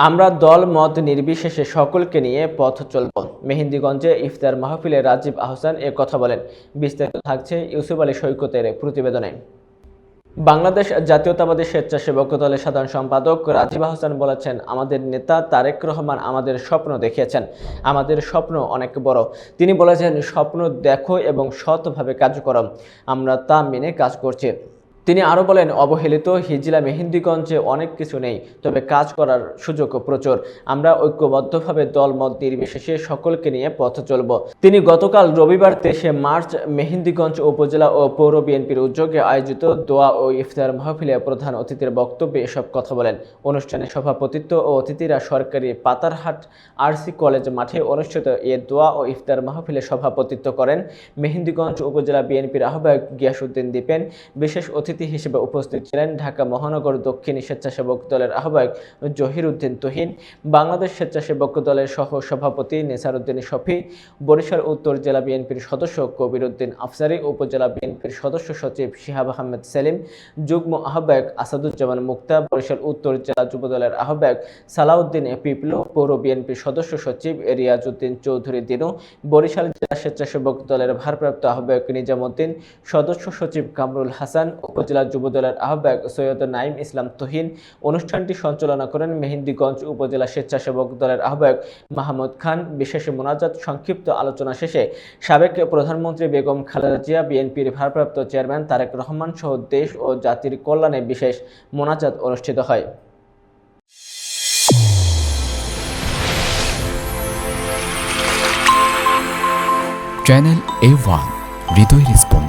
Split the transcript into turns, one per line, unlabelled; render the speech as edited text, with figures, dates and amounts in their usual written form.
আমরা দল মত নির্বিশেষে সকলকে নিয়ে পথ চলব। মেহেন্দিগঞ্জে ইফতার মাহফিলে রাজীব আহসান এ কথা বলেন। বিস্তারিত থাকছে ইউসুফ আলী সৈকতের প্রতিবেদনে। বাংলাদেশ জাতীয়তাবাদী স্বেচ্ছাসেবক দলের সাধারণ সম্পাদক রাজীব আহসান বলেছেন, আমাদের নেতা তারেক রহমান আমাদের স্বপ্ন দেখিয়েছেন। আমাদের স্বপ্ন অনেক বড়। তিনি বলেছেন, স্বপ্ন দেখো এবং সৎভাবে কাজ করো। আমরা তা মেনে কাজ করছি। তিনি আরও বলেন, অবহেলিত হিজলা মেহেন্দিগঞ্জে অনেক কিছু নেই, তবে কাজ করার সুযোগ প্রচুর। আমরা ঐক্যবদ্ধভাবে দলমত নির্বিশেষে সকলকে নিয়ে পথ চলব। তিনি গতকাল রবিবার 23 মার্চ মেহেন্দিগঞ্জ উপজেলা ও পৌর বিএনপির উদ্যোগে আয়োজিত দোয়া ও ইফতার মাহফিলে প্রধান অতিথির বক্তব্যে এসব কথা বলেন। অনুষ্ঠানে সভাপতিত্ব ও অতিথিরা সরকারি পাতারহাট আরসি কলেজ মাঠে অনুষ্ঠিত এ দোয়া ও ইফতার মাহফিলে সভাপতিত্ব করেন মেহেন্দিগঞ্জ উপজেলা বিএনপির আহ্বায়ক গিয়াসউদ্দিন দীপেন। বিশেষ অতিথি হিসেবে উপস্থিত ছিলেন ঢাকা মহানগর দক্ষিণ স্বেচ্ছাসেবক দলের আহ্বায়ক জহিরউদ্দিন তুহিন, বাংলাদেশ স্বেচ্ছাসেবক দলের সহ সভাপতি নেসারউদ্দিন শফি, বরিশাল উত্তর জেলা বিএনপির সদস্য কবির উদ্দিন আফসারী, উপজেলা বিএনপির সদস্য সচিব শিহাব আহমেদ সেলিম, যুগ্ম আহ্বায়ক আসাদুজ্জামান মুক্তা, বরিশাল উত্তর জেলা যুবদলের আহ্বায়ক সালাউদ্দিন পিপলু, পৌর বিএনপির সদস্য সচিব রিয়াজউদ্দিন চৌধুরী দিনু, বরিশাল জেলা স্বেচ্ছাসেবক দলের ভারপ্রাপ্ত আহ্বায়ক নিজামউদ্দিন, সদস্য সচিব কামরুল হাসান, উপজেলা যুবদলের আহ্বায়ক সৈয়দ নাইম ইসলাম তুহিন। অনুষ্ঠানটি সঞ্চালনা করেন মেহেন্দিগঞ্জ উপজেলা স্বেচ্ছাসেবক দলের আহ্বায়ক মাহমুদ খান। বিশেষ মোনাজাত সংক্ষিপ্ত আলোচনা শেষে সাবেক প্রধানমন্ত্রী বেগম খালেদা জিয়া, বিএনপির ভারপ্রাপ্ত চেয়ারম্যান তারেক রহমান সহ দেশ ও জাতির কল্যাণে বিশেষ মোনাজাত অনুষ্ঠিত হয়।
চ্যানেল A1 হৃদয়ের স্পন্দন।